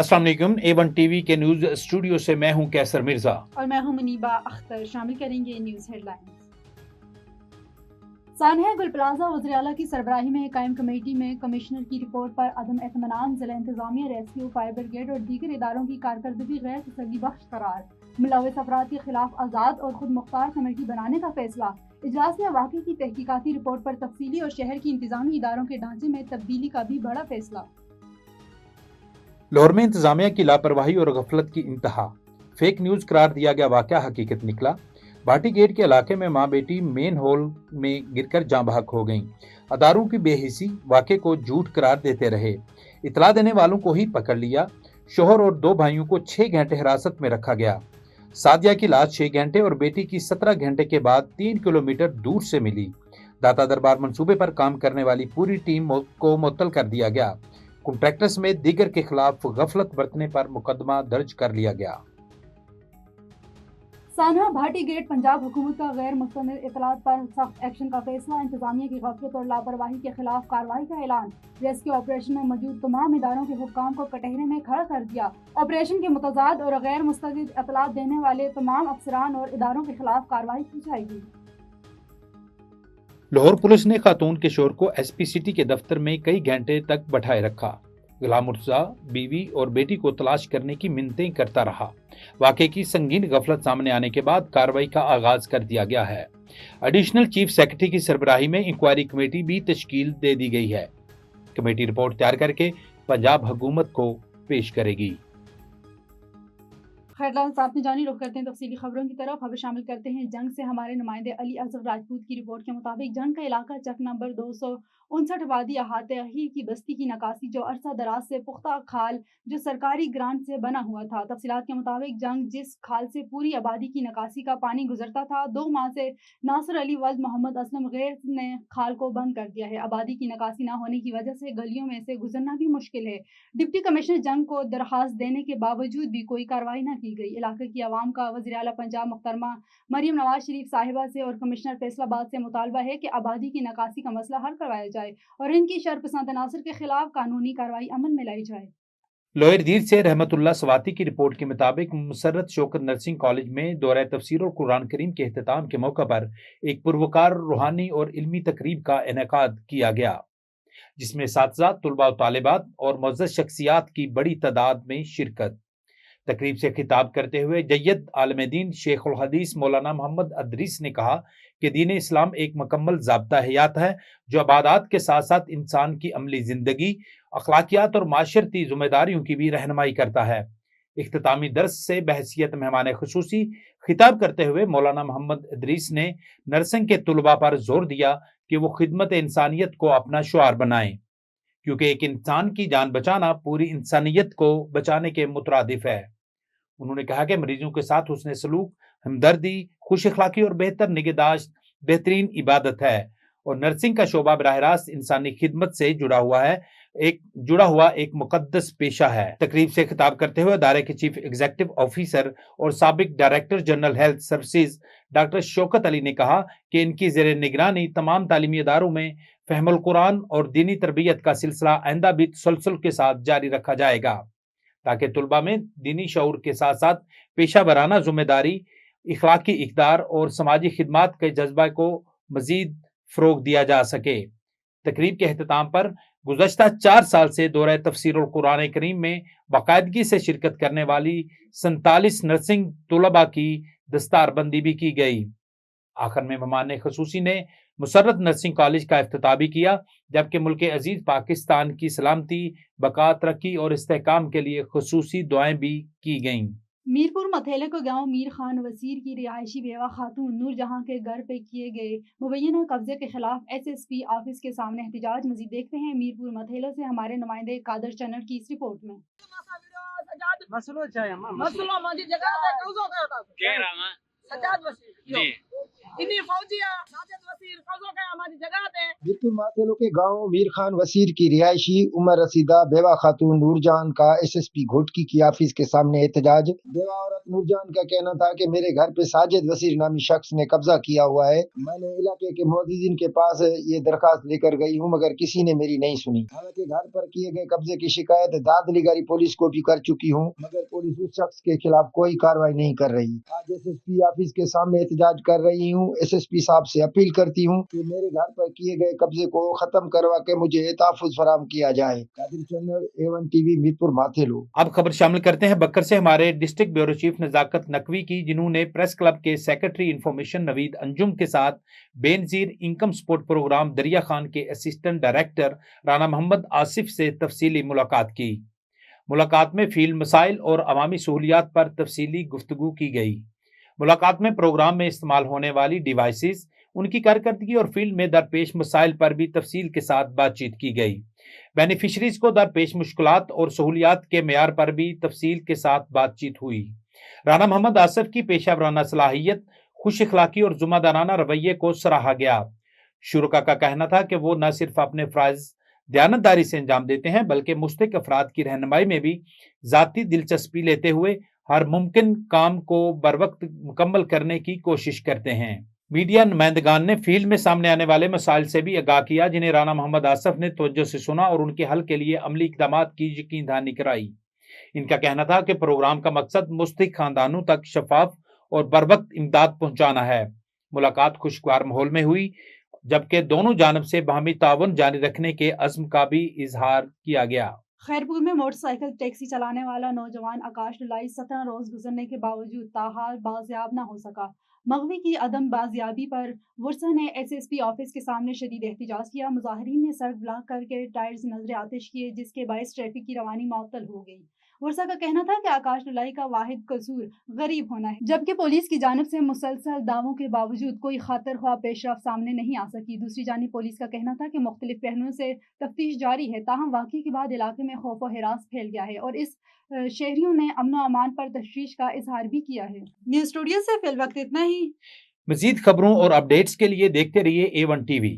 अस्सलाम वालेकुम। A1 TV के न्यूज स्टूडियो से मैं हूं कैसर मिर्जा और मैं हूं मुनीबा अख्तर। शामिल करेंगे न्यूज हेडलाइंस। सानहा गुल प्लाजा वज़ीर आला की सरबराही में कायम कमेटी में कमिश्नर की रिपोर्ट पर अदम एतमानान, जिला इंतजामिया, रेस्क्यू, फायर ब्रिगेड और दीगर इदारों की कारकर्दगी गैर तसल्ली बख्श करार। मुलविस अफराद के खिलाफ आज़ाद और खुद मुख्तार कमेटी बनाने का फैसला। इजलास में वाक़े की तहकीकाती रिपोर्ट पर तफसीली और शहर की इंतजामी इदारों के ढांचे में तब्दीली का भी बड़ा फैसला। लाहौर में इंतजामिया की लापरवाही और गफलत की इंतहा, फेक न्यूज करार दिया गया वाकया हकीकत निकला। भाटी गेट के इलाके में मां बेटी मेन हॉल में गिरकर जाँ बहक हो गईं। अदारों की बेहिसी वाकये को झूठ करार देते रहे। इतला देने वालों को ही पकड़ लिया। शोहर और 2 भाइयों को 6 घंटे हिरासत में रखा गया। सादिया की लाश 6 घंटे और बेटी की 17 घंटे के बाद 3 किलोमीटर दूर से मिली। दाता दरबार मंसूबे पर काम करने वाली पूरी टीम को मुअत्तल कर दिया गया। कॉन्ट्रैक्टर समेत दीगर के खिलाफ गफलत बरतने पर मुकदमा दर्ज कर लिया गया। सानहा भाटी गेट पंजाब हुकूमत का गैर मुस्तंद इतलात पर सख्त एक्शन का फैसला। इंतजामिया की गफलत और लापरवाही के खिलाफ कार्रवाई का ऐलान। रेस्क्यू ऑपरेशन में मौजूद तमाम इदारों के हुक्काम को कटहरे में खड़ा कर दिया। ऑपरेशन के मुतजाद और गैर मुस्तंद इतलात देने वाले तमाम अफसरान और इदारों के खिलाफ कार्रवाई की जाएगी। लाहौर पुलिस ने खातून के शोहर को एसपी सिटी के दफ्तर में कई घंटे तक बैठाए रखा। गुलाम मुर्तजा बीवी और बेटी को तलाश करने की मिन्नतें करता रहा। वाकये की संगीन गफलत सामने आने के बाद कार्रवाई का आगाज कर दिया गया है। एडिशनल चीफ सेक्रेटरी की सरबराही में इंक्वायरी कमेटी भी तश्कील दे दी गई है। कमेटी रिपोर्ट तैयार करके पंजाब हुकूमत को पेश करेगी। हेडलाइंस आपने जानी, रुख करते हैं तफसीली खबरों की तरफ। खबर शामिल करते हैं जंग से हमारे नुमाइंदे अली असगर राजपूत की रिपोर्ट के मुताबिक जंग का इलाका चक नंबर 259 आबादी अहाते अहीर की बस्ती की नकासी जो अरसा दराज से पुख्ता खाल जो सरकारी ग्रांट से बना हुआ था। तफसीलात के मुताबिक जंग जिस खाल से पूरी आबादी की नकासी का पानी गुजरता था, 2 माह से नासिर अली वल्द मोहम्मद असलम गैर ने खाल को बंद कर दिया है। आबादी की नकासी न होने की वजह से गलियों में से गुजरना भी मुश्किल है। डिप्टी कमिश्नर जंग को दरखास्त देने के बावजूद भी कोई कार्रवाई न की गई। इलाके की आवाम का वज़ीर आला पंजाब मुख्तरमा मरियम नवाज शरीफ साहिबा से और कमिश्नर फैसलाबाद से मुतालबा है कि आबादी की नकासी का मसला हल करवाया जाए और इनकी शरपसंद अनासर के खिलाफ कानूनी कार्रवाई अमल में लाई जाए। लोअर दीर से रहमतुल्लाह सवाती की रिपोर्ट के मुताबिक मुसर्रत शौकत नर्सिंग कॉलेज में दौरा तफसीर और कुरान करीम के अख्तिताम के मौके पर एक पुरवकार रूहानी और इल्मी तकरीब का इनेकाद किया गया, जिसमें साथीज़ा, तुलबा और तालिबात और मुअज़्ज़ज़ शख्सियात की बड़ी तादाद में शिरकत। तकरीब से खिताब करते हुए जय्यद आलम दीन शेख उल हदीस मौलाना मोहम्मद अदरीस ने कहा कि दीन इस्लाम एक मुकम्मल ज़ाब्ता हयात है जो इबादत के साथ साथ इंसान की अमली ज़िंदगी, अखलाकियात और माशरती ज़िम्मेदारियों की भी रहनुमाई करता है। इख्तितामी दर्स से बहसियत मेहमान खुसूसी खिताब करते हुए मौलाना मोहम्मद अदरीस ने नर्सिंग के तुलबा पर जोर दिया कि वो खिदमत इंसानियत को अपना शुआर बनाएं, क्योंकि एक इंसान की जान बचाना पूरी इंसानियत को बचाने के मुतरादिफ है। उन्होंने कहा कि मरीजों के साथ हुस्न सलूक, हमदर्दी, खुश अखलाकी और बेहतर निगहदाश्त बेहतरीन इबादत है और नर्सिंग का शोबा बराह रास्त इंसानी खिदमत से जुड़ा हुआ एक मुकद्दस पेशा है। तकरीब से खिताब करते हुए अदारे के चीफ एग्जीक्यूटिव ऑफिसर और साबिक director general health services doctor Shaukat Ali ने कहा कि इनकी ज़ेर निगरानी तमाम तालीमी इदारों में फहमुल कुरान और दीनी तरबियत का सिलसिला आइंदा भी तसलसल के साथ जारी रखा जाएगा, ताकि तुलबा में दीनी शऊर के साथ साथ पेशा वराना जिम्मेदारी, इखलाकी इक़दार और समाजी खिदमात के जज्बा को मजीद फ़रोग दिया जा सके। तकरीब के अख्तिताम पर गुज़श्ता 4 साल से दौरा तफसीरुल कुरान करीम में बाकायदगी से शिरकत करने वाली 47 नर्सिंग तुलबा की दस्तारबंदी भी की गई। आखिर में मेहमान खुसूसी ने मुसर्रत नर्सिंग कॉलेज का इफ्तिताह भी किया, जबकि मुल्क अजीज पाकिस्तान की सलामती, बका, तरक्की और इस्तेहकाम के लिए खुसूसी दुआएं भी की गईं। मीरपुर मथेले को गांव मीर खान वसीर की रिहायशी बेवा खातून नूर जहां के घर पे किए गए मुबैना कब्जे के खिलाफ एसएसपी ऑफिस के सामने एहतजाज। मजीद देखते हैं मीरपुर मथेले से हमारे नुमाइंदे कादर चन्नर की इस रिपोर्ट में। इन्हीं फौजिया साजिद वसीर कब्जा का हमारी जगह पे बिरपुर माथेलो के गांव मीर खान वसीर की रिहायशी उमर रसीदा बेवा खातून नूरजान का एसएसपी घोटकी की ऑफिस के सामने एहतजाज। बेवा औरत नूरजान का कहना था कि मेरे घर पे साजिद वसीर नामी शख्स ने कब्जा किया हुआ है। मैंने इलाके के मोहद्दिन के पास ये दरखास्त लेकर गई हूँ मगर किसी ने मेरी नहीं सुनी। हालांकि घर पर किए गए कब्जे की शिकायत दादलीगारी पुलिस को भी कर चुकी हूँ मगर पुलिस उस शख्स के खिलाफ कोई कार्रवाई नहीं कर रही। आज एसएसपी ऑफिस के सामने एहतजाज कर रही हूँ। एसएसपी साहब से अपील करती हूँ कि मेरे घर पर किए गए कब्जे को खत्म करवा के मुझे तहफ़्फ़ुज़ फराहम किया जाए। Qadir channel A1 TV Mirpur Mathelo. अब खबर शामिल करते हैं बक्कर से हमारे district bureau chief Nazakat Naqvi की, जिन्होंने प्रेस क्लब के सेक्रेटरी इंफॉर्मेशन नवीद अंजुम के साथ Benazir income support programme Darya Khan के असिस्टेंट डायरेक्टर राना मोहम्मद आसिफ से तफसीली मुलाकात की। मुलाकात में फील्ड मसाइल और अवामी सहूलियात पर तफसीली गुफ्तगू की गई। मुलाकात में प्रोग्राम में इस्तेमाल होने वाली डिवाइसेस, उनकी कारकर्दगी और फील्ड में दरपेश मसाइल पर भी तफसील के साथ बातचीत की गई। बेनिफिशरीज को दरपेश मुश्किलात और सहूलियात के मेयार पर भी तफसील के साथ बातचीत हुई। राना मोहम्मद आसिफ की पेशा वराना सलाहियत, खुश इखलाकी और जुम्मेदाराना रवैये को सराहा गया। शुरका का कहना था कि वो न सिर्फ अपने फ़राइज़ दयानतदारी से अंजाम देते हैं बल्कि मुस्तहिक अफराद की रहनुमाई में भी ज़ाती दिलचस्पी लेते हुए हर मुमकिन काम को बरवक्त मुकम्मल करने की कोशिश करते हैं। मीडिया नुमाइंदगान ने फील्ड में सामने आने वाले मसाइल से भी आगाह किया, जिन्हें राना मोहम्मद आसिफ ने तवज्जो से सुना और उनके हल के लिए अमली इक़दामात की यकीन दहानी कराई। इनका कहना था कि प्रोग्राम का मकसद मुस्तहिक खानदानों तक शफाफ और बरवक्त इमदाद पहुंचाना है। मुलाकात खुशगवार माहौल में हुई, जबकि दोनों जानब से बाहमी ताउन जारी रखने के अज़्म का भी इजहार किया गया। खैरपुर में मोटरसाइकिल टैक्सी चलाने वाला नौजवान आकाश डुलाई 17 रोज गुजरने के बावजूद ताहाल बाजियाब न हो सका। मगवी की अदम बाजियाबी पर वर्सा ने एसएसपी ऑफिस के सामने शदीद एहतजाज किया। मुजाहिरीन ने सड़क ब्लॉक करके टायर्स नजर आतिश किए, जिसके बायस ट्रैफिक की रवानी मुअत्तल हो गई। वर्सा का कहना था कि आकाश डुलाई का वाहिद कसूर गरीब होना है, जबकि पुलिस की जानिब से मुसलसल दावों के बावजूद कोई खातर ख्वाह पेशरफ सामने नहीं आ सकी। दूसरी जानिब पुलिस का कहना था कि मुख्तलिफ पहलुओं से तफ्तीश जारी है, ताहम वाक़ये के बाद इलाके में खौफ व हिरास फैल गया है और इस शहरियों ने अमन व अमान पर तशवीश का इजहार भी किया है। न्यूज़ स्टूडियो से फिल वक्त इतना ही। मजीद खबरों और अपडेट्स के लिए देखते रहिए A1 टीवी।